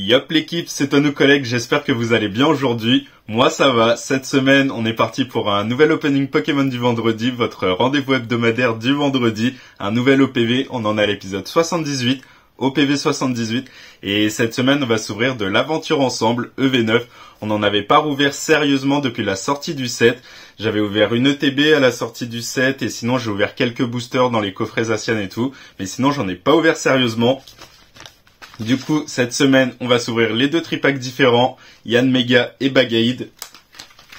Yop l'équipe, c'est à nos collègues, j'espère que vous allez bien aujourd'hui. Moi ça va, cette semaine on est parti pour un nouvel opening Pokémon du vendredi, votre rendez-vous hebdomadaire du vendredi, un nouvel OPV, on en a l'épisode 78, OPV 78, et cette semaine on va s'ouvrir de l'aventure ensemble, EV9. On n'en avait pas rouvert sérieusement depuis la sortie du set. J'avais ouvert une ETB à la sortie du set et sinon j'ai ouvert quelques boosters dans les coffrets Zacian et tout, mais sinon j'en ai pas ouvert sérieusement. Du coup, cette semaine, on va s'ouvrir les deux tripacks différents, Yann Mega et Bagaïd.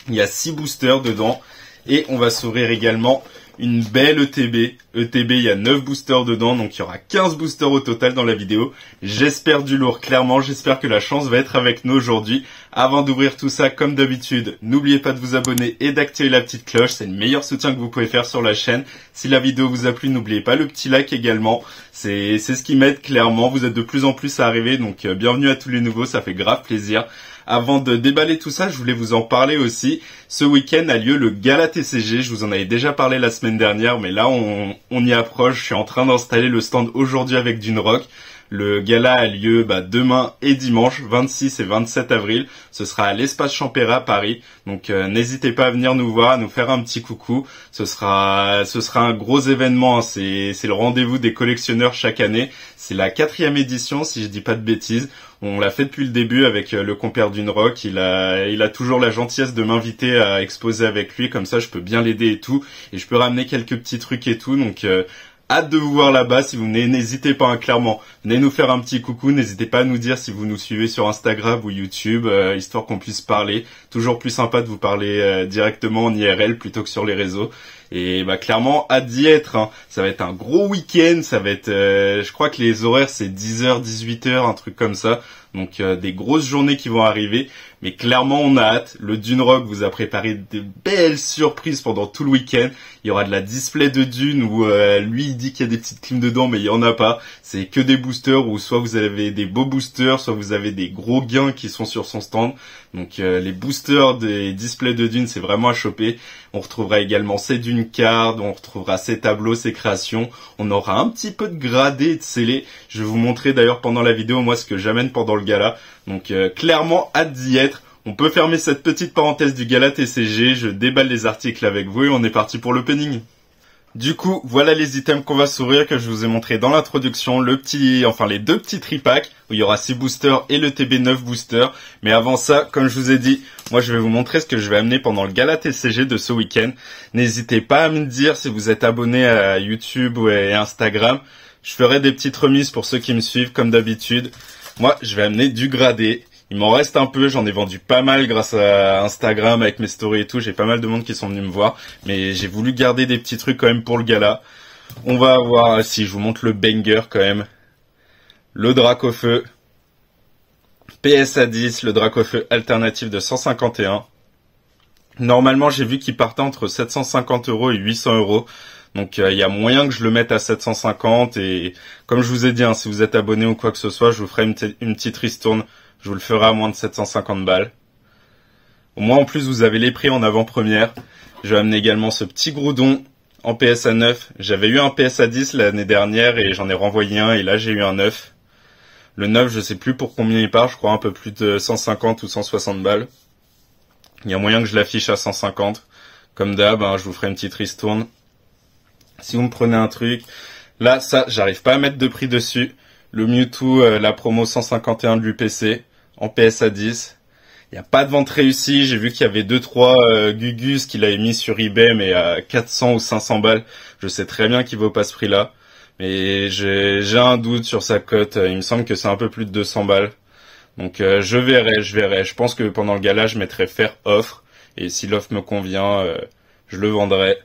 Il y a 6 boosters dedans. Et on va s'ouvrir également une belle ETB. ETB, il y a 9 boosters dedans, donc il y aura 15 boosters au total dans la vidéo. J'espère du lourd, clairement, j'espère que la chance va être avec nous aujourd'hui. Avant d'ouvrir tout ça, comme d'habitude, n'oubliez pas de vous abonner et d'activer la petite cloche, c'est le meilleur soutien que vous pouvez faire sur la chaîne. Si la vidéo vous a plu, n'oubliez pas le petit like également, c'est ce qui m'aide clairement, vous êtes de plus en plus à arriver, donc bienvenue à tous les nouveaux, ça fait grave plaisir. Avant de déballer tout ça, je voulais vous en parler aussi. Ce week-end a lieu le Gala TCG. Je vous en avais déjà parlé la semaine dernière, mais là, on y approche. Je suis en train d'installer le stand aujourd'hui avec Dunerock. Le gala a lieu demain et dimanche, 26 et 27 avril. Ce sera à l'Espace Champéra à Paris. Donc n'hésitez pas à venir nous voir, à nous faire un petit coucou. Ce sera un gros événement. Hein. C'est le rendez-vous des collectionneurs chaque année. C'est la 4e édition, si je dis pas de bêtises. On l'a fait depuis le début avec le compère Dunerock. Il a toujours la gentillesse de m'inviter à exposer avec lui. Comme ça, je peux bien l'aider et tout. Et je peux ramener quelques petits trucs et tout. Donc hâte de vous voir là-bas. Si vous venez, n'hésitez pas, hein, clairement. Venez nous faire un petit coucou. N'hésitez pas à nous dire si vous nous suivez sur Instagram ou YouTube, histoire qu'on puisse parler. Toujours plus sympa de vous parler directement en IRL plutôt que sur les réseaux. Et clairement, hâte d'y être. Hein. Ça va être un gros week-end. Ça va être, je crois que les horaires c'est 10h, 18h, un truc comme ça. Donc des grosses journées qui vont arriver. Mais clairement, on a hâte. Le Dunerock vous a préparé de belles surprises pendant tout le week-end. Il y aura de la display de Dune où lui il dit qu'il y a des petites clims dedans, mais il y en a pas. C'est que des boosters où soit vous avez des beaux boosters, soit vous avez des gros gains qui sont sur son stand. Donc les boosters des displays de Dune, c'est vraiment à choper. On retrouvera également ses Dune cards, on retrouvera ses tableaux, ses créations. On aura un petit peu de gradé et de scellé. Je vais vous montrer d'ailleurs pendant la vidéo moi ce que j'amène pendant le gala. Donc clairement hâte d'y être. On peut fermer cette petite parenthèse du gala TCG. Je déballe les articles avec vous et on est parti pour l'opening. Du coup, voilà les items qu'on va s'ouvrir que je vous ai montré dans l'introduction, les deux petits tripacks où il y aura 6 boosters et le TB 9 boosters. Mais avant ça, comme je vous ai dit, moi je vais vous montrer ce que je vais amener pendant le gala TCG de ce week-end. N'hésitez pas à me dire si vous êtes abonné à YouTube et Instagram. Je ferai des petites remises pour ceux qui me suivent comme d'habitude. Moi, je vais amener du gradé. Il m'en reste un peu, j'en ai vendu pas mal grâce à Instagram avec mes stories et tout. J'ai pas mal de monde qui sont venus me voir. Mais j'ai voulu garder des petits trucs quand même pour le gala. On va avoir, si je vous montre le banger quand même. Le Dracofeu. PSA 10, le Dracofeu alternatif de 151. Normalement, j'ai vu qu'il partait entre 750 € et 800 €. Donc il y a moyen que je le mette à 750 et comme je vous ai dit, hein, si vous êtes abonné ou quoi que ce soit, je vous ferai une petite ristourne. Je vous le ferai à moins de 750 balles. Au moins en plus vous avez les prix en avant-première. Je vais amener également ce petit Groudon en PSA 9. J'avais eu un PSA 10 l'année dernière et j'en ai renvoyé un et là j'ai eu un 9. Le 9 je sais plus pour combien il part, je crois un peu plus de 150 ou 160 balles. Il y a moyen que je l'affiche à 150. Comme d'hab, hein, je vous ferai une petite ristourne. Si vous me prenez un truc, là ça j'arrive pas à mettre de prix dessus. Le Mewtwo, la promo 151 de l'UPC en PSA 10. Il n'y a pas de vente réussie. J'ai vu qu'il y avait 2-3 Gugus qu'il avait mis sur eBay, mais à 400 ou 500 balles. Je sais très bien qu'il vaut pas ce prix-là. Mais j'ai un doute sur sa cote. Il me semble que c'est un peu plus de 200 balles. Donc je verrai. Je pense que pendant le gala, je mettrai faire offre. Et si l'offre me convient, je le vendrai.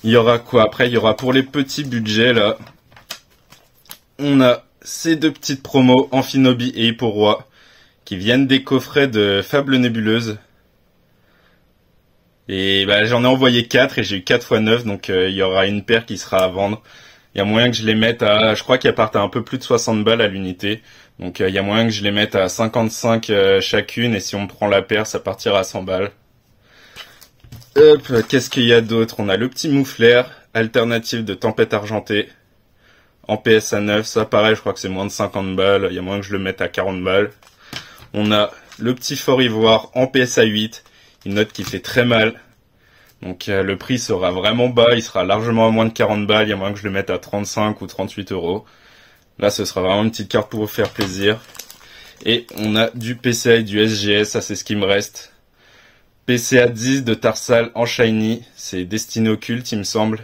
Il y aura quoi après? Il y aura pour les petits budgets là. On a ces deux petites promos Amphinobi et Hipporoi qui viennent des coffrets de Fable Nébuleuse. Et j'en ai envoyé 4 et j'ai eu 4 x 9, donc il y aura une paire qui sera à vendre. Il y a moyen que je les mette à, je crois qu'elles partent à un peu plus de 60 balles à l'unité. Donc il y a moyen que je les mette à 55 chacune et si on prend la paire, ça partira à 100 balles. Hop, qu'est-ce qu'il y a d'autre? On a le petit Moufleur, alternative de Tempête Argentée. en PSA 9. Ça pareil, je crois que c'est moins de 50 balles. Il y a moyen que je le mette à 40 balles. On a le petit fort ivoire en PSA 8. Une note qui fait très mal. Donc le prix sera vraiment bas. Il sera largement à moins de 40 balles. Il y a moyen que je le mette à 35 ou 38 euros. Là, ce sera vraiment une petite carte pour vous faire plaisir. Et on a du PCA et du SGS. Ça, c'est ce qui me reste. PCA 10 de Tarsal en shiny. C'est Destiny Occulte, il me semble.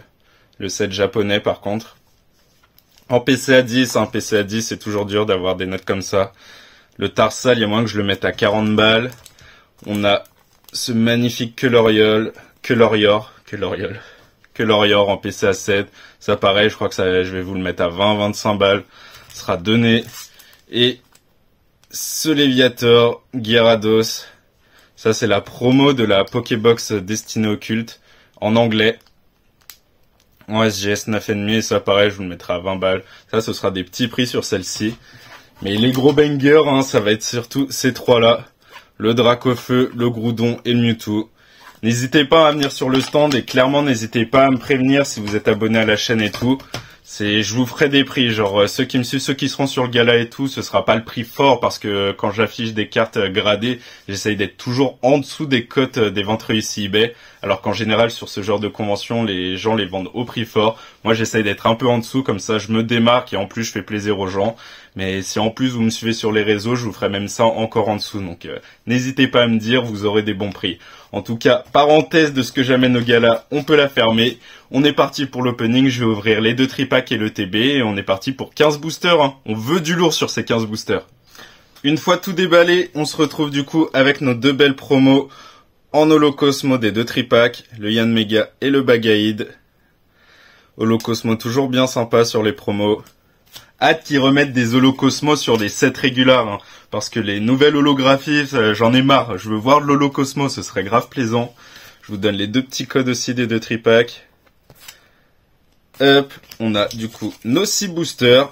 Le set japonais, par contre. En PCA 10, PCA 10, c'est toujours dur d'avoir des notes comme ça. Le Tarsal, il y a moyen que je le mette à 40 balles. On a ce magnifique Kelorior en PCA 7. Ça, pareil, je crois que je vais vous le mettre à 20-25 balles. Ce sera donné. Et ce Léviator Gyarados. Ça, c'est la promo de la Pokébox Destiny Occulte en anglais. En SGS 9,5, et ça pareil, je vous le mettrai à 20 balles. Ça, ce sera des petits prix sur celle-ci. Mais les gros bangers, ça va être surtout ces trois-là. Le Dracofeu, le Groudon et le Mewtwo. N'hésitez pas à venir sur le stand et clairement, n'hésitez pas à me prévenir si vous êtes abonné à la chaîne et tout. Je vous ferai des prix, genre ceux qui me suivent, ceux qui seront sur le gala et tout, ce sera pas le prix fort parce que quand j'affiche des cartes gradées, j'essaye d'être toujours en dessous des cotes des ventes réussies eBay, alors qu'en général sur ce genre de convention, les gens les vendent au prix fort. Moi j'essaye d'être un peu en dessous, comme ça je me démarque et en plus je fais plaisir aux gens. Mais si en plus vous me suivez sur les réseaux, je vous ferai même ça encore en dessous, donc n'hésitez pas à me dire, vous aurez des bons prix. En tout cas, parenthèse de ce que j'amène au gala, on peut la fermer. On est parti pour l'opening, je vais ouvrir les 2 tripacks et le TB, et on est parti pour 15 boosters. On veut du lourd sur ces 15 boosters. Une fois tout déballé, on se retrouve du coup avec nos 2 belles promos en Holocosmo des 2 tripacks, le Yanmega et le Bagaïd. Holocosmo toujours bien sympa sur les promos. Hâte qu'ils remettent des Holocosmos sur des sets réguliers, parce que les nouvelles holographies, j'en ai marre. Je veux voir de l'Holocosmo, ce serait grave plaisant. Je vous donne les 2 petits codes aussi des 2 tripacks. Hop, on a du coup nos 6 boosters.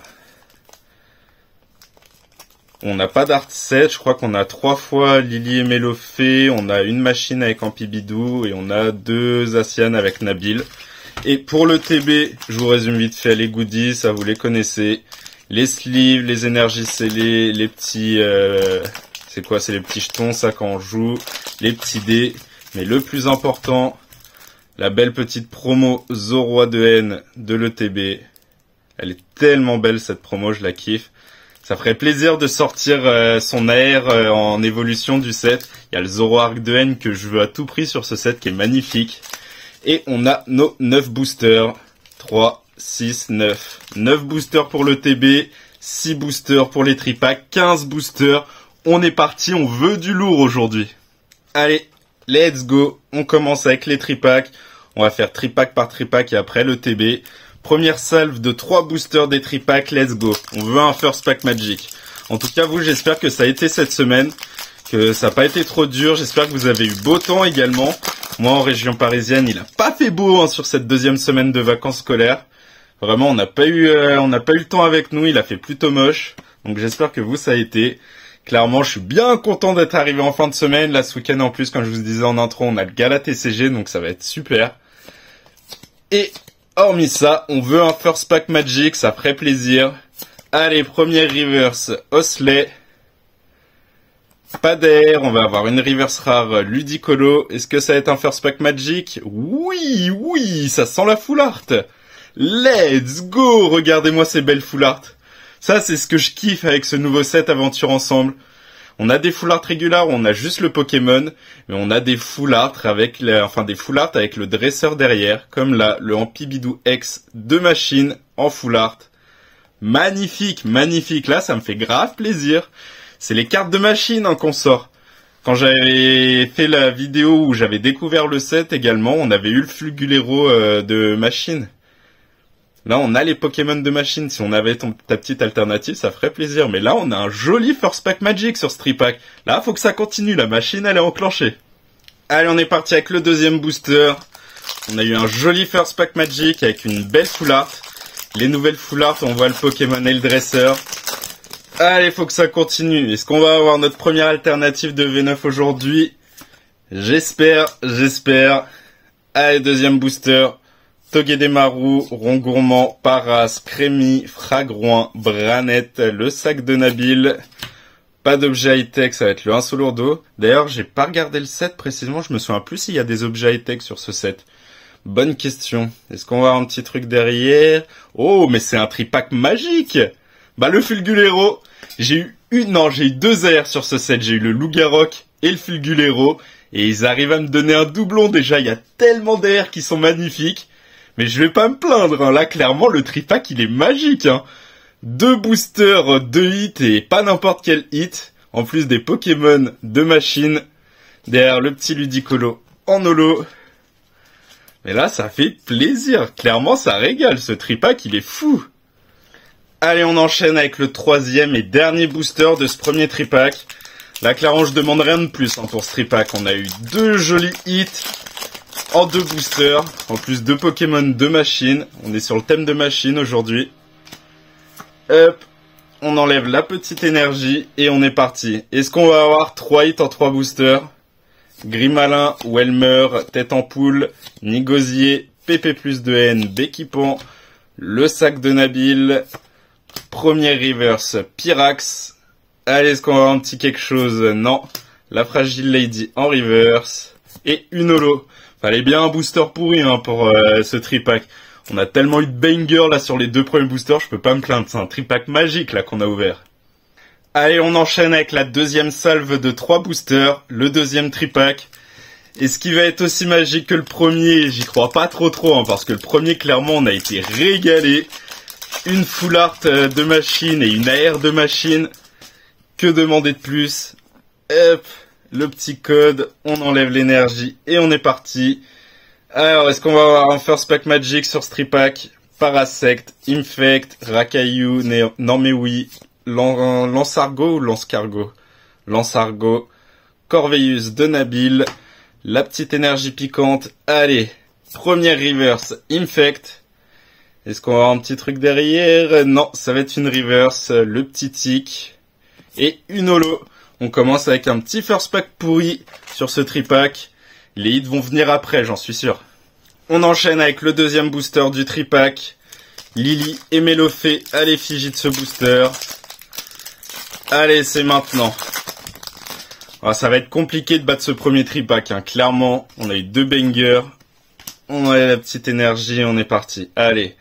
On n'a pas d'art set, je crois qu'on a 3 fois Lily et Mélofée, on a une machine avec Ampibidou et on a 2 Asian avec Nabil. Et pour le TB, je vous résume vite fait les goodies, ça vous les connaissez. Les sleeves, les énergies scellées, les petits... c'est quoi? C'est les petits jetons, ça quand on joue. Les petits dés. Mais le plus important, la belle petite promo Zoroa de Haine de l'ETB. Elle est tellement belle cette promo, je la kiffe. Ça ferait plaisir de sortir son AR en évolution du set. Il y a le Zoro Arc de Haine que je veux à tout prix sur ce set qui est magnifique. Et on a nos 9 boosters. 3, 6, 9. 9 boosters pour le TB, 6 boosters pour les tripacks, 15 boosters. On est parti, on veut du lourd aujourd'hui. Allez, let's go. On commence avec les tripacks. On va faire tripack par tripack et après le TB. Première salve de 3 boosters des tripacks, let's go. On veut un first pack magic. En tout cas, vous, j'espère que ça a été cette semaine, que ça n'a pas été trop dur. J'espère que vous avez eu beau temps également. Moi, en région parisienne, il a pas fait beau sur cette deuxième semaine de vacances scolaires. Vraiment, on n'a pas eu le temps avec nous. Il a fait plutôt moche. Donc, j'espère que vous, ça a été. Clairement, je suis bien content d'être arrivé en fin de semaine. Là, ce week-end, en plus, comme je vous disais en intro, on a le gala TCG, donc ça va être super. Et hormis ça, on veut un first pack magic, ça ferait plaisir. Allez, première reverse, Osley. Pas d'air, on va avoir une reverse rare Ludicolo. Est-ce que ça va être un first pack magic? Oui, ça sent la full art. Let's go! Regardez-moi ces belles full art. Ça, c'est ce que je kiffe avec ce nouveau set Aventure Ensemble. On a des full art régulières, on a juste le Pokémon, mais on a des full art avec des full art avec le dresseur derrière, comme là, le Ampibidou X de machine en full art. Magnifique, magnifique. Là, ça me fait grave plaisir. C'est les cartes de machine qu'on sort. Quand j'avais fait la vidéo où j'avais découvert le set également, on avait eu le Fulgulero de machine. Là, on a les Pokémon de machine. Si on avait ta petite alternative, ça ferait plaisir. Mais là, on a un joli First Pack Magic sur ce tripack. Là, faut que ça continue. La machine, elle est enclenchée. Allez, on est parti avec le deuxième booster. On a eu un joli First Pack Magic avec une belle full art. Les nouvelles full art, on voit le Pokémon et le dresseur. Allez, faut que ça continue. Est-ce qu'on va avoir notre première alternative de V9 aujourd'hui? J'espère. Allez, deuxième booster. Togedemaru, Rond Gourmand, Paras, Crémy, Fragroin, Branette, le sac de Nabil. Pas d'objet high-tech, ça va être le 1 Solourdo. D'ailleurs, j'ai pas regardé le set précisément, je me souviens plus s'il y a des objets high-tech sur ce set. Bonne question. Est-ce qu'on va avoir un petit truc derrière? Oh, mais c'est un tripack magique! Bah, le Fulgulero. J'ai eu deux airs sur ce set. J'ai eu le Lougarok et le Fulgulero. Et ils arrivent à me donner un doublon déjà. Il y a tellement d'airs qui sont magnifiques. Mais je vais pas me plaindre, hein. Là, clairement, le tripack, il est magique, hein. 2 boosters, 2 hits et pas n'importe quel hit. En plus des Pokémon de machine. Derrière le petit Ludicolo en holo. Mais là, ça fait plaisir. Clairement, ça régale. Ce tripack, il est fou. Allez, on enchaîne avec le 3e et dernier booster de ce premier tripack. Là, clairement, je demande rien de plus, hein, pour ce tripack. On a eu 2 jolis hits en 2 boosters. En plus, 2 Pokémon de machine. On est sur le thème de machine aujourd'hui. Hop. On enlève la petite énergie et on est parti. Est-ce qu'on va avoir 3 hits en 3 boosters? Grimalin, Welmer, Tête en Poule, Nigosier, PP plus 2N, Béquipon, le sac de Nabil, premier reverse, Pyrax. Allez, est-ce qu'on va avoir un petit quelque chose? Non. La Fragile Lady en reverse. Et une holo. Fallait bien un booster pourri, hein, pour ce tripack. On a tellement eu de bangers là sur les 2 premiers boosters, je peux pas me plaindre. C'est un tripack magique là qu'on a ouvert. Allez, on enchaîne avec la deuxième salve de 3 boosters, le deuxième tripack. Et ce qui va être aussi magique que le premier, j'y crois pas trop, hein, parce que le premier, clairement, on a été régalé. Une full art de machine et une AR de machine. Que demander de plus? Hop, le petit code, on enlève l'énergie et on est parti. Alors, est-ce qu'on va avoir un first pack magic sur ce tripack? Parasect, Infect, Rakayu, non mais oui. Lance-Argot ou Lance-Cargo? Lance-Argot, Corveillus de Nabil, la petite énergie piquante. Allez, première reverse, Infect. Est-ce qu'on va avoir un petit truc derrière? Non, ça va être une reverse, le petit tic. Et une holo. On commence avec un petit first pack pourri sur ce tripack. Les hits vont venir après, j'en suis sûr. On enchaîne avec le deuxième booster du tripack. Lily et Mélofée à l'effigie de ce booster. Allez, c'est maintenant. Alors, ça va être compliqué de battre ce premier tripack, hein. Clairement, on a eu 2 bangers. On a la petite énergie, on est parti. Allez.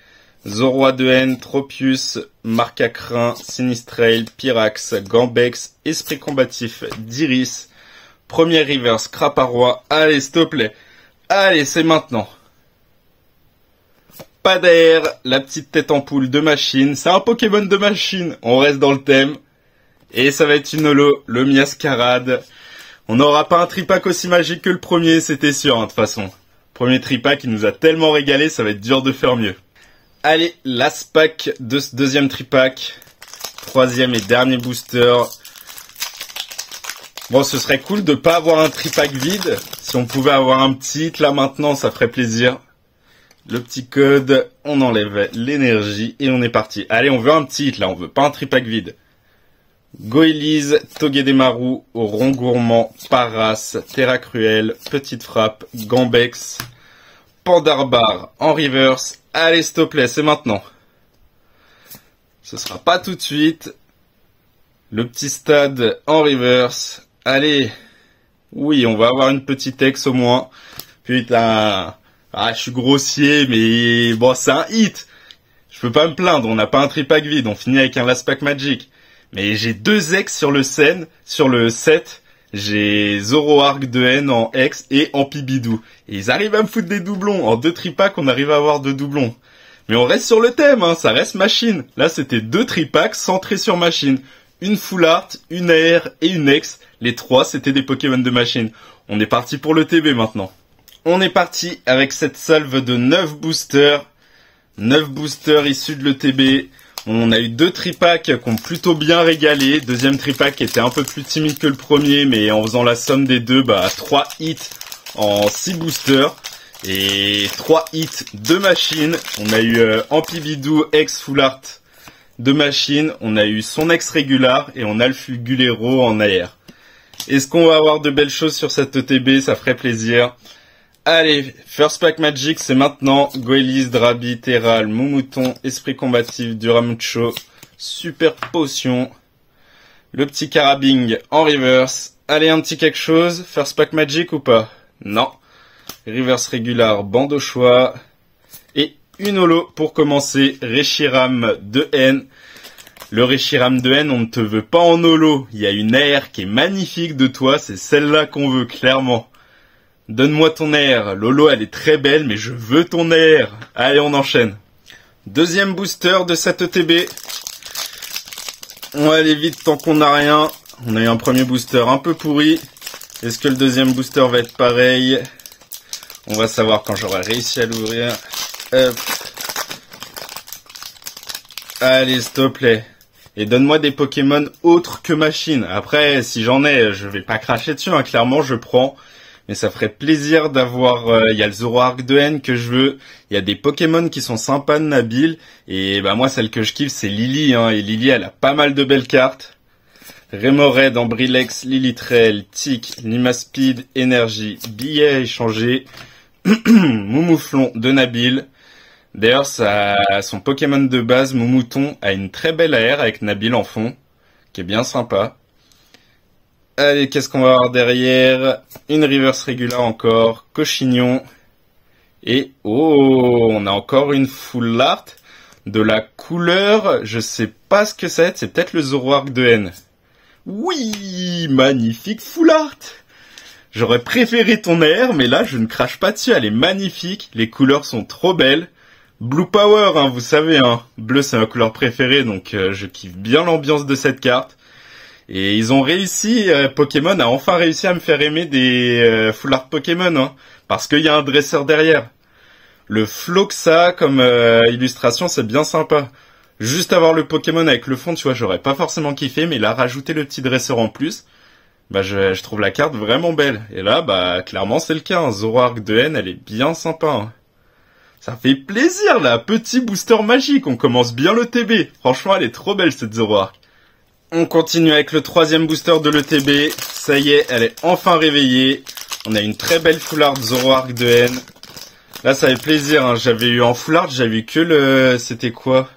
Zoroa de N, Tropius, Marcacrin, Sinistrail, Pyrax, Gambex, Esprit combatif d'Iris. Premier reverse, Craparois. Allez, s'il te plaît. Allez, c'est maintenant. Pas d'air, la petite tête en poule de machine. C'est un Pokémon de machine. On reste dans le thème. Et ça va être une holo, le Miascarade. On n'aura pas un tripack aussi magique que le premier, c'était sûr, hein, de toute façon. Premier tripack, il nous a tellement régalé, ça va être dur de faire mieux. Allez, last pack de ce deuxième tripack. Troisième et dernier booster. Bon, ce serait cool de pas avoir un tripack vide. Si on pouvait avoir un petit hit là maintenant, ça ferait plaisir. Le petit code, on enlève l'énergie et on est parti. Allez, on veut un petit hit là, on veut pas un tripack vide. Goélise, Togedemaru, Rond Gourmand, Paras, Terra Cruel, Petite Frappe, Gambex, Pandarbar en reverse. Allez, s'il te plaît, c'est maintenant. Ce sera pas tout de suite. Le petit stade en reverse. Allez. Oui, on va avoir une petite ex au moins. Putain. Ah, je suis grossier, mais bon, c'est un hit. Je peux pas me plaindre, on n'a pas un tripack vide, on finit avec un last pack magic. Mais j'ai 2 ex sur le set. J'ai Zoroark de N en X et en Pibidou. Et ils arrivent à me foutre des doublons. En 2 tripacks, on arrive à avoir 2 doublons. Mais on reste sur le thème, hein, ça reste machine. Là, c'était 2 tripacks centrés sur machine. Une full art, une AR et une X. Les 3, c'était des Pokémon de machine. On est parti pour le TB maintenant. On est parti avec cette salve de 9 boosters. 9 boosters issus de l'ETB. On a eu 2 tripacks qui ont plutôt bien régalé. Deuxième tripack qui était un peu plus timide que le premier, mais en faisant la somme des deux, 3 hits en 6 boosters. Et 3 hits de machine. On a eu Ampibidou ex full art de machine. On a eu son ex régular et on a le Fulgulero en AR. Est-ce qu'on va avoir de belles choses sur cette ETB? Ça ferait plaisir. Allez, First Pack Magic, c'est maintenant. Goélis, Drabi, Terral, Moumouton, Esprit Combatif, Duramucho, Super Potion, le petit Carabing en reverse. Allez, un petit quelque chose. First Pack Magic ou pas? Non. Reverse Régular, Bande au choix. Et une holo pour commencer, Reshiram de N. Le Reshiram de N, on ne te veut pas en holo. Il y a une air qui est magnifique de toi, c'est celle-là qu'on veut, clairement. Donne-moi ton air. Lolo, elle est très belle, mais je veux ton air. Allez, on enchaîne. Deuxième booster de cette ETB. On va aller vite tant qu'on n'a rien. On a eu un premier booster un peu pourri. Est-ce que le deuxième booster va être pareil? On va savoir quand j'aurai réussi à l'ouvrir. Hop. Allez, s'il te plaît. Et donne-moi des Pokémon autres que machine. Après, si j'en ai, je vais pas cracher dessus, hein. Clairement, je prends. Mais ça ferait plaisir d'avoir... Il y a le Zoroark de N que je veux. Il y a des Pokémon qui sont sympas de Nabil. Et bah moi, celle que je kiffe, c'est Lily. Hein. Et Lily, elle a pas mal de belles cartes. Remoraid, Ambrilex, Lilitrel, Tic, Limaspeed, Énergie, Billet à échanger. Moumouflon de Nabil. D'ailleurs, son Pokémon de base, Moumouton, a une très belle AR avec Nabil en fond. Qui est bien sympa. Allez, qu'est-ce qu'on va avoir derrière? Une reverse régular encore, Cochignon. Et, oh, on a encore une full art de la couleur, je sais pas ce que c'est peut-être le Zoroark de N. Oui, magnifique full art. J'aurais préféré ton air, mais là, je ne crache pas dessus, elle est magnifique, les couleurs sont trop belles. Blue Power, hein, vous savez, hein. Bleu, c'est ma couleur préférée, donc je kiffe bien l'ambiance de cette carte. Et ils ont réussi, Pokémon a enfin réussi à me faire aimer des full art Pokémon, hein, parce qu'il y a un dresseur derrière. Le flow que ça a comme illustration, c'est bien sympa. Juste avoir le Pokémon avec le fond, tu vois, j'aurais pas forcément kiffé, mais là, rajouter le petit dresseur en plus, bah je trouve la carte vraiment belle. Et là, bah clairement, c'est le cas, hein. Zoroark de N, elle est bien sympa, hein. Ça fait plaisir, là, petit booster magique, on commence bien le TB. Franchement, elle est trop belle, cette Zoroark. On continue avec le troisième booster de l'ETB. Ça y est, elle est enfin réveillée. On a une très belle full art Zoroark de N. Là, ça fait plaisir, hein. J'avais eu en full art, j'avais eu que le... C'était quoi?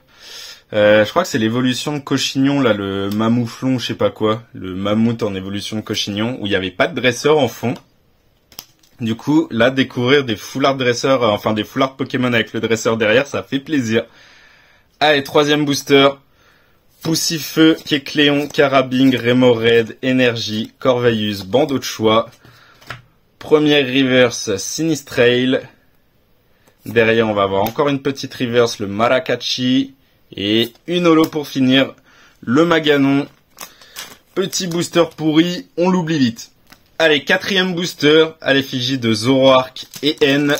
Je crois que c'est l'évolution de Cochignon, là, le Mamouflon, je sais pas quoi. Le mammouth en évolution de Cochignon, où il n'y avait pas de dresseur en fond. Du coup, là, découvrir des full art dresseurs, enfin des full art Pokémon avec le dresseur derrière, ça fait plaisir. Allez, troisième booster. Poussifeu, Kecléon, Carabing, Remoraid, Énergie, Corvayus, Bandeau de choix. Première reverse, Sinistrail. Derrière, on va avoir encore une petite reverse, le Marakachi. Et une holo pour finir, le Maganon. Petit booster pourri, on l'oublie vite. Allez, quatrième booster, à l'effigie de Zoroark et N.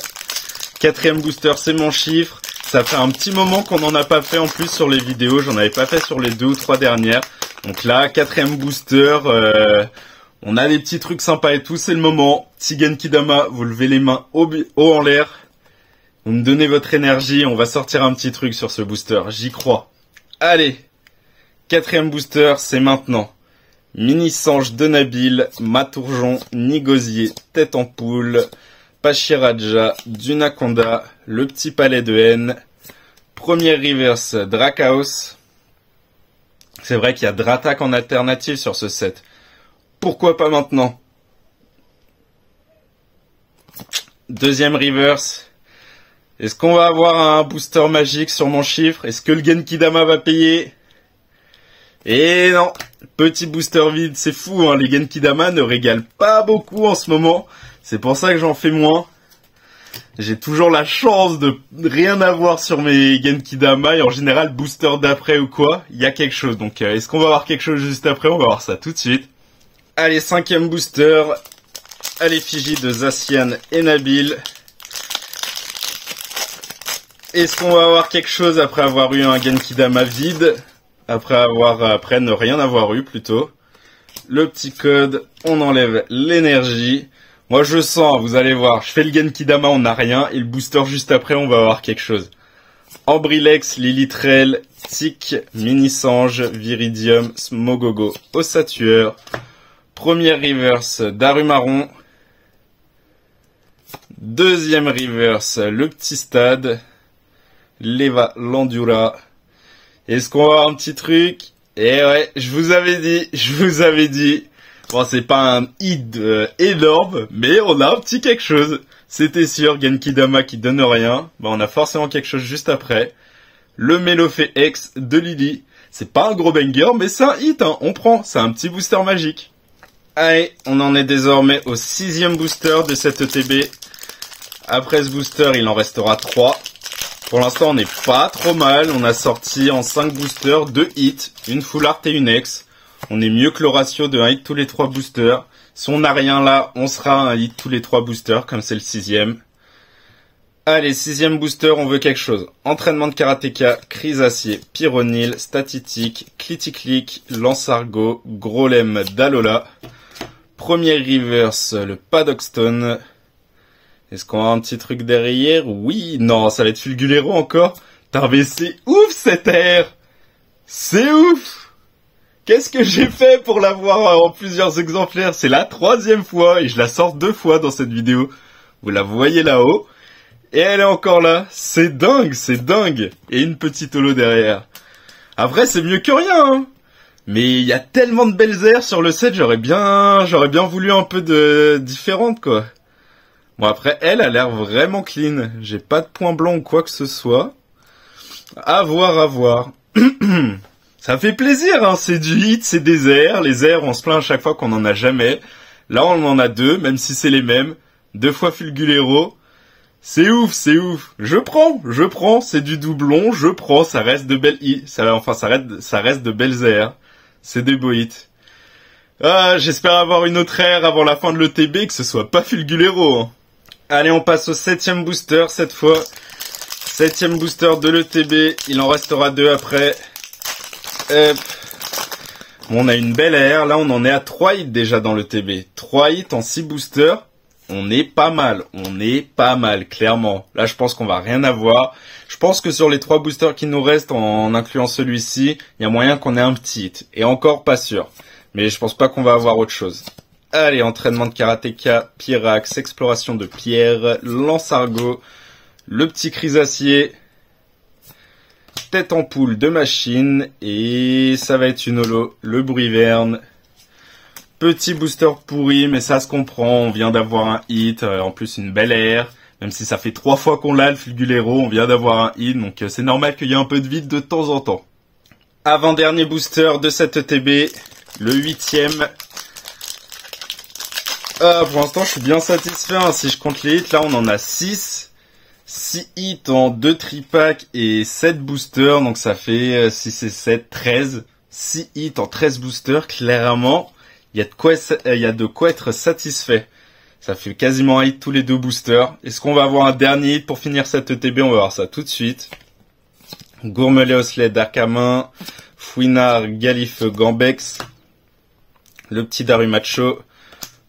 Quatrième booster, c'est mon chiffre. Ça fait un petit moment qu'on n'en a pas fait en plus sur les vidéos. J'en avais pas fait sur les 2 ou 3 dernières. Donc là, quatrième booster. On a des petits trucs sympas et tout. C'est le moment. Petit Genkidama, vous levez les mains haut en l'air. Vous me donnez votre énergie. On va sortir un petit truc sur ce booster. J'y crois. Allez. Quatrième booster, c'est maintenant. Mini-Sange de Nabil, Matourjon, Nigosier, Tête en Poule, Pachiraja, Dunaconda, le petit palais de N. Première reverse, Drakaos. C'est vrai qu'il y a Dratak en alternative sur ce set. Pourquoi pas maintenant? Deuxième reverse. Est-ce qu'on va avoir un booster magique sur mon chiffre? Est-ce que le Genkidama va payer? Et non, petit booster vide, c'est fou, hein, les Genkidama ne régalent pas beaucoup en ce moment. C'est pour ça que j'en fais moins. J'ai toujours la chance de rien avoir sur mes Genkidama et en général, booster d'après ou quoi, il y a quelque chose. Donc est-ce qu'on va avoir quelque chose juste après? On va voir ça tout de suite. Allez, cinquième booster, à l'effigie de Zacian et Nabil. Est-ce qu'on va avoir quelque chose après avoir eu un Genkidama vide? Après ne rien avoir eu plutôt. Le petit code, on enlève l'énergie. Moi je sens, vous allez voir, je fais le Genkidama, on n'a rien. Et le booster juste après, on va avoir quelque chose. Ambrilex, Lilitrel, Tic, Mini-Sange, Viridium, Smogogo, Ossatueur. Première reverse, Darumaron. Deuxième reverse, le petit stade. Leva Landura. Est-ce qu'on va avoir un petit truc? Eh ouais, je vous avais dit. Bon, c'est pas un hit énorme, mais on a un petit quelque chose. C'était sûr, Genki Dama qui donne rien. Bah, on a forcément quelque chose juste après. Le Melofé X de Lily. C'est pas un gros banger, mais c'est un hit, hein. On prend, c'est un petit booster magique. Allez, on en est désormais au 6e booster de cette ETB. Après ce booster, il en restera 3. Pour l'instant, on n'est pas trop mal. On a sorti en 5 boosters 2 hits, une full art et une X. On est mieux que le ratio de 1 hit tous les 3 boosters. Si on n'a rien là, on sera un hit tous les 3 boosters, comme c'est le 6e. Allez, 6e booster, on veut quelque chose. Entraînement de karatéka, crise acier, pyronil, statitique, clitic-clic, lance-argot, grolem d'Alola. Premier reverse, le Paddock Stone. Est-ce qu'on a un petit truc derrière? Oui, non, ça va être Fulgulero encore. Putain, mais c'est ouf cette air. C'est ouf. Qu'est-ce que j'ai fait pour l'avoir en plusieurs exemplaires? C'est la 3e fois et je la sors 2 fois dans cette vidéo. Vous la voyez là-haut. Et elle est encore là. C'est dingue, c'est dingue. Et une petite holo derrière. Après, c'est mieux que rien, hein. Mais il y a tellement de belles airs sur le set, j'aurais bien voulu un peu de différente, quoi. Bon, après, elle a l'air vraiment clean. J'ai pas de point blanc ou quoi que ce soit. À voir, à voir. Ça fait plaisir, hein. C'est du hit, c'est des airs. Les airs, on se plaint à chaque fois qu'on en a jamais. Là, on en a 2, même si c'est les mêmes. 2 fois Fulgulero. C'est ouf, c'est ouf. Je prends. C'est du doublon, je prends. Ça reste de belles hits. Ça reste de belles airs. C'est des beaux hits. Ah, j'espère avoir une autre aire avant la fin de l'ETB, que ce soit pas Fulgulero, hein. Allez, on passe au 7e booster cette fois. 7e booster de l'ETB. Il en restera 2 après. Bon, on a une belle aire. Là, on en est à 3 hits déjà dans l'ETB. 3 hits en 6 boosters. On est pas mal. Clairement. Là, je pense qu'on va rien avoir. Je pense que sur les 3 boosters qui nous restent, en incluant celui-ci, il y a moyen qu'on ait un petit hit. Et encore pas sûr. Mais je pense pas qu'on va avoir autre chose. Allez, entraînement de karatéka, pyrax, exploration de pierre, lance-argot, le petit crisacier, tête en poule de machine, et ça va être une holo, le bruiverne. Petit booster pourri, mais ça se comprend, on vient d'avoir un hit, en plus une belle aire, même si ça fait 3 fois qu'on l'a, le Fulgulero, on vient d'avoir un hit, donc c'est normal qu'il y ait un peu de vide de temps en temps. Avant-dernier booster de cette ETB, le 8e. Pour l'instant, je suis bien satisfait, hein. Si je compte les hits, là, on en a 6. 6 hits en 2 tripacks et 7 boosters. Donc, ça fait 6 et 7, 13. 6 hits en 13 boosters. Clairement, il y a de quoi être satisfait. Ça fait quasiment un hit tous les 2 boosters. Est-ce qu'on va avoir un dernier hit pour finir cette ETB? On va voir ça tout de suite. Gourmelet Oslet d'Arcamin. Fouinard, Galif, Gambex. Le petit Darumacho.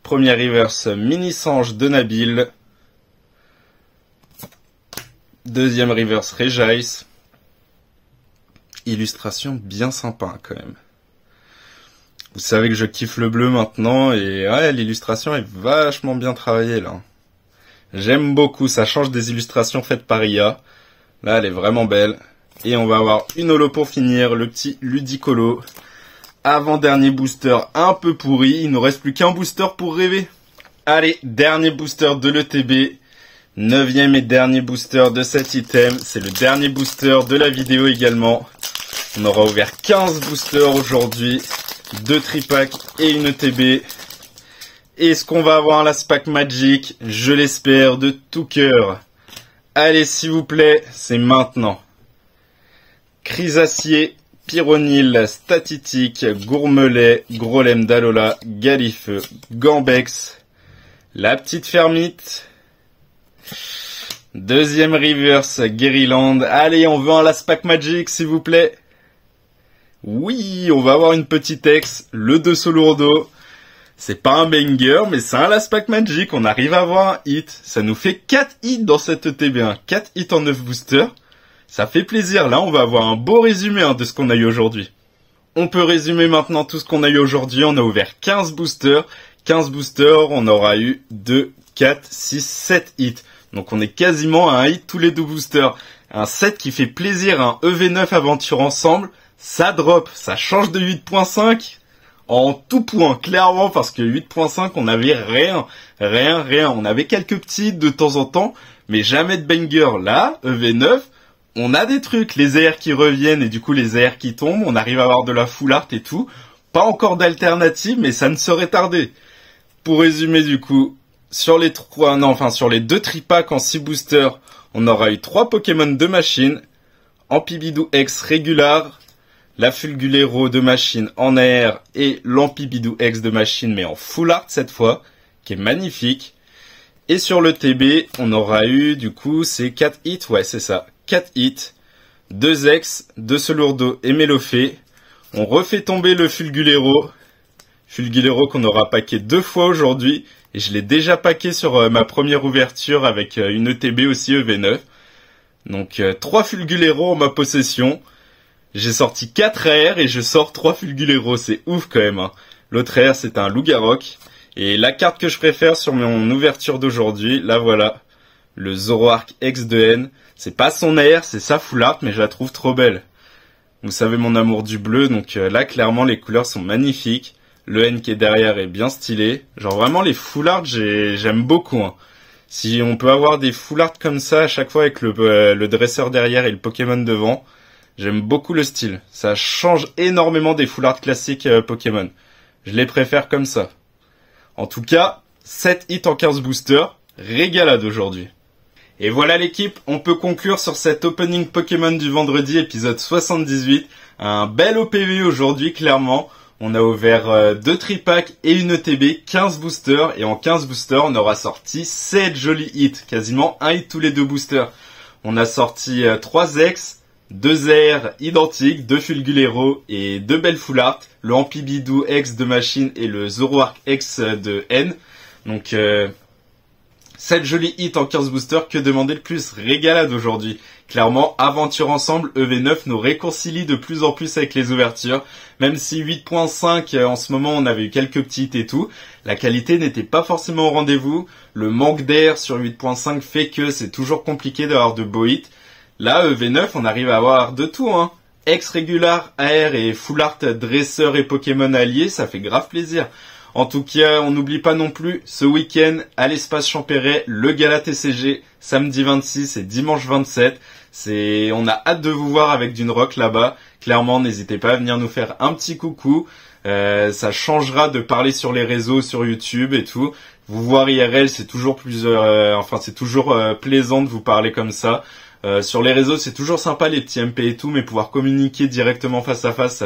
Premier reverse, Mini-Sange de Nabil. Deuxième reverse, Regice. Illustration bien sympa quand même. Vous savez que je kiffe le bleu maintenant et ouais, l'illustration est vachement bien travaillée là. J'aime beaucoup, ça change des illustrations faites par IA. Là, elle est vraiment belle. Et on va avoir une holo pour finir, le petit Ludicolo. Avant-dernier booster un peu pourri, il nous reste plus qu'un booster pour rêver. Allez, dernier booster de l'ETB. 9e et dernier booster de cet item. C'est le dernier booster de la vidéo également. On aura ouvert 15 boosters aujourd'hui. 2 tripacks et une ETB. Est-ce qu'on va avoir un last pack magic? Je l'espère de tout cœur. Allez, s'il vous plaît, c'est maintenant. Crisacier, pyronil, statitique, gourmelet, grolem d'Alola, galifeu, gambex, la petite fermite. Deuxième reverse, Guerryland. Allez, on veut un last pack magic, s'il vous plaît. Oui, on va avoir une petite ex, le 2 Solourdo. C'est pas un banger, mais c'est un last pack magic. On arrive à avoir un hit. Ça nous fait 4 hits dans cette ETB1. 4 hits en 9 boosters. Ça fait plaisir. Là, on va avoir un beau résumé de ce qu'on a eu aujourd'hui. On peut résumer maintenant tout ce qu'on a eu aujourd'hui. On a ouvert 15 boosters. 15 boosters, on aura eu 2 4, 6, 7 hits. Donc on est quasiment à un hit tous les deux boosters. Un set qui fait plaisir, un EV9 aventure ensemble, ça drop, ça change de 8.5 en tout point, clairement, parce que 8.5 on avait rien. On avait quelques petits hits de temps en temps, mais jamais de banger. Là, EV9, on a des trucs, les AR qui reviennent et du coup les AR qui tombent, on arrive à avoir de la full art et tout. Pas encore d'alternative, mais ça ne saurait tarder. Pour résumer du coup, sur les deux tripacks en 6 boosters, on aura eu 3 Pokémon de machine, Ampibidou X régular, la Fulgulero de machine en AR et l'Ampibidou X de machine mais en full art cette fois, qui est magnifique. Et sur le TB, on aura eu du coup ces 4 hits, ouais c'est ça, 4 hits, 2 X, 2 Solurdo et Melofé. On refait tomber le Fulgulero qu'on aura packé 2 fois aujourd'hui, et je l'ai déjà packé sur ma première ouverture avec une ETB aussi EV9. Donc 3 Fulgulero en ma possession. J'ai sorti 4 AR et je sors 3 Fulgulero, c'est ouf quand même. Hein. L'autre AR c'est un Lougarok. Et la carte que je préfère sur mon ouverture d'aujourd'hui, là voilà, le Zoroark X de N. C'est pas son AR, c'est sa full art, mais je la trouve trop belle. Vous savez mon amour du bleu, donc là clairement les couleurs sont magnifiques. Le N qui est derrière est bien stylé. Genre vraiment les full art j'aime beaucoup. Hein. Si on peut avoir des full art comme ça à chaque fois avec le dresseur derrière et le Pokémon devant, j'aime beaucoup le style. Ça change énormément des full art classiques Pokémon. Je les préfère comme ça. En tout cas, 7 hits en 15 boosters, régalade aujourd'hui. Et voilà l'équipe, on peut conclure sur cet opening Pokémon du vendredi, épisode 78. Un bel OPV aujourd'hui, clairement. On a ouvert 2 tripacks et une ETB, 15 boosters. Et en 15 boosters, on aura sorti 7 jolis hits. Quasiment un hit tous les 2 boosters. On a sorti 3 X, 2 AR identiques, 2 Fulgulero et 2 belles full art. Le Ampibidou X de machine et le Zoroark X de N. Donc 7 jolis hits en 15 boosters, que demander de plus? Régalade aujourd'hui. Clairement, aventure ensemble, EV9 nous réconcilie de plus en plus avec les ouvertures. Même si 8.5 en ce moment on avait eu quelques petits hits et tout, la qualité n'était pas forcément au rendez-vous. Le manque d'air sur 8.5 fait que c'est toujours compliqué d'avoir de beaux hits. Là, EV9, on arrive à avoir de tout, hein. X régular, AR et full art dresseur et Pokémon alliés, ça fait grave plaisir. En tout cas, on n'oublie pas non plus, ce week-end, à l'espace Champéret, le gala TCG, samedi 26 et dimanche 27. On a hâte de vous voir avec Dunerock là-bas. Clairement, n'hésitez pas à venir nous faire un petit coucou. Ça changera de parler sur les réseaux, sur YouTube et tout. Vous voir IRL, c'est toujours plaisant de vous parler comme ça. Sur les réseaux, c'est toujours sympa les petits MP et tout, mais pouvoir communiquer directement face à face,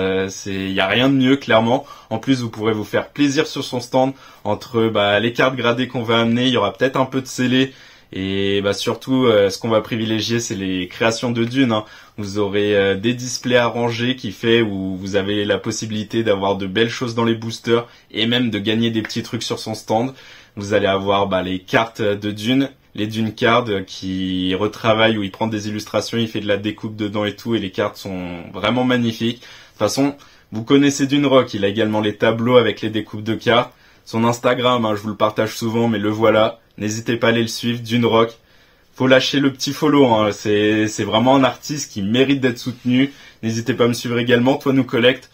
y a rien de mieux clairement. En plus, vous pourrez vous faire plaisir sur son stand entre les cartes gradées qu'on va amener, il y aura peut-être un peu de scellé et surtout ce qu'on va privilégier, c'est les créations de dunes. Hein. Vous aurez des displays arrangés qui fait où vous avez la possibilité d'avoir de belles choses dans les boosters et même de gagner des petits trucs sur son stand. Vous allez avoir les cartes de dunes. Les Dune Cards qui retravaille, où il prend des illustrations, il fait de la découpe dedans et tout, et les cartes sont vraiment magnifiques. De toute façon, vous connaissez Dunerock, il a également les tableaux avec les découpes de cartes. Son Instagram, je vous le partage souvent, mais le voilà. N'hésitez pas à aller le suivre, Dunerock. Faut lâcher le petit follow, c'est vraiment un artiste qui mérite d'être soutenu. N'hésitez pas à me suivre également, Toi nous collecte.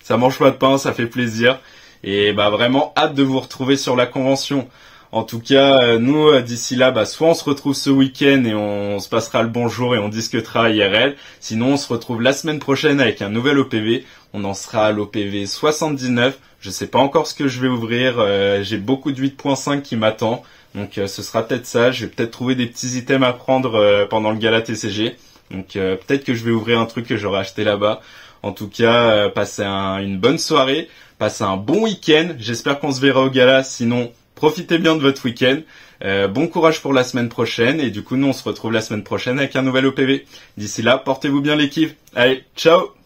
Ça mange pas de pain, ça fait plaisir. Et vraiment hâte de vous retrouver sur la convention. En tout cas, nous, d'ici là, soit on se retrouve ce week-end et on se passera le bonjour et on discutera IRL. Sinon, on se retrouve la semaine prochaine avec un nouvel OPV. On en sera à l'OPV 79. Je sais pas encore ce que je vais ouvrir. J'ai beaucoup de 8.5 qui m'attend. Donc, ce sera peut-être ça. Je vais peut-être trouver des petits items à prendre pendant le gala TCG. Donc, peut-être que je vais ouvrir un truc que j'aurai acheté là-bas. En tout cas, passez une bonne soirée. Passez un bon week-end. J'espère qu'on se verra au gala. Sinon, profitez bien de votre week-end. Bon courage pour la semaine prochaine. Et du coup, nous, on se retrouve la semaine prochaine avec un nouvel OPV. D'ici là, portez-vous bien l'équipe. Allez, ciao!